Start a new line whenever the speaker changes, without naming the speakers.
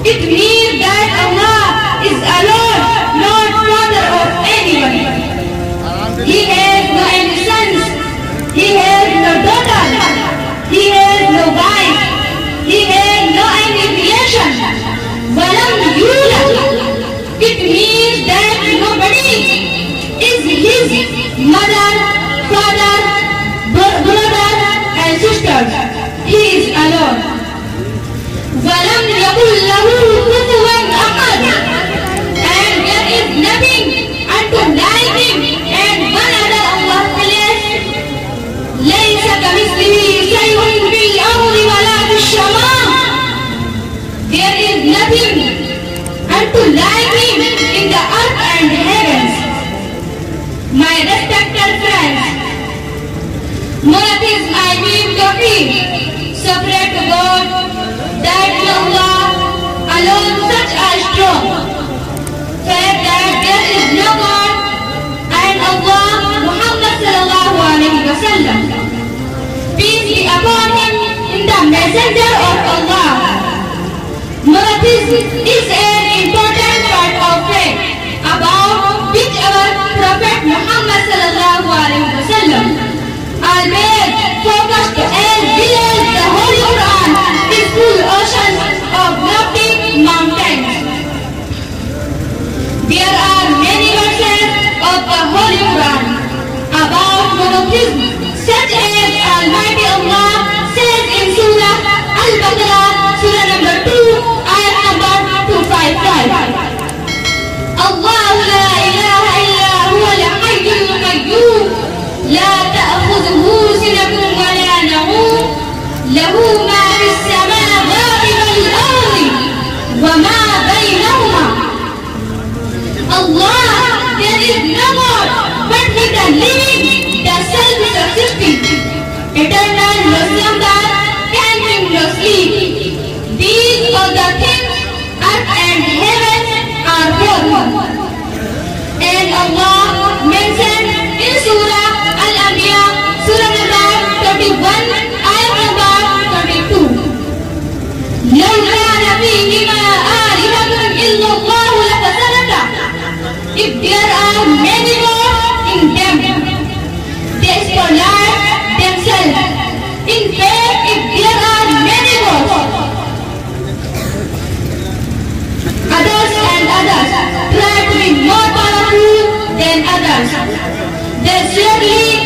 It means that Allah is alone, not father of anyone. He has no any sons, he has no daughter, he has no wife, he has no any relation. Walam yulad. It means that nobody is his mother, father, brother and sisters. He is alone. Walam yakul lahu kufuwan ahad. And there is nothing unto like him and one other Allah place. Laysa kamithlihi shay'un fil ardi wala fis samaa. There is nothing unto like him in the earth and heavens. My respected friends, monotheism I mean Tawheed, separate to God, that Allah alone such a strong fact that there is no God and Allah Muhammad sallallahu alaihi wasallam, peace be upon him, in the messenger of Allah. Monotheism is an important part of faith about which our Prophet Muhammad sallallahu alaihi wasallam always focused as well as the Holy Quran is full oceans of lofty mountains. There are many verses of the Holy Quran about monotheism, such as Almighty Allah says in Surah Al-Baqarah, Surah number 2, ayat number 255. الله لا إله إلا هو الحي القيوم لا تأخذه سنة ولا نوم له ما في السماوات والأرض وما بينهما. Allah, there is no God but He the living, the self-subsisting, eternal, no slumber, can bring no sleep. These are the things earth and heaven are for Him. And Allah mentioned in Surah Al-Anbiya, Surah number 31, ayat number 32. لو كان فيهما آلهة إلا الله لفسدتا. If there are many gods in them, they spoil themselves. In fact, if there are many gods, others and others try to be more powerful than others, then surely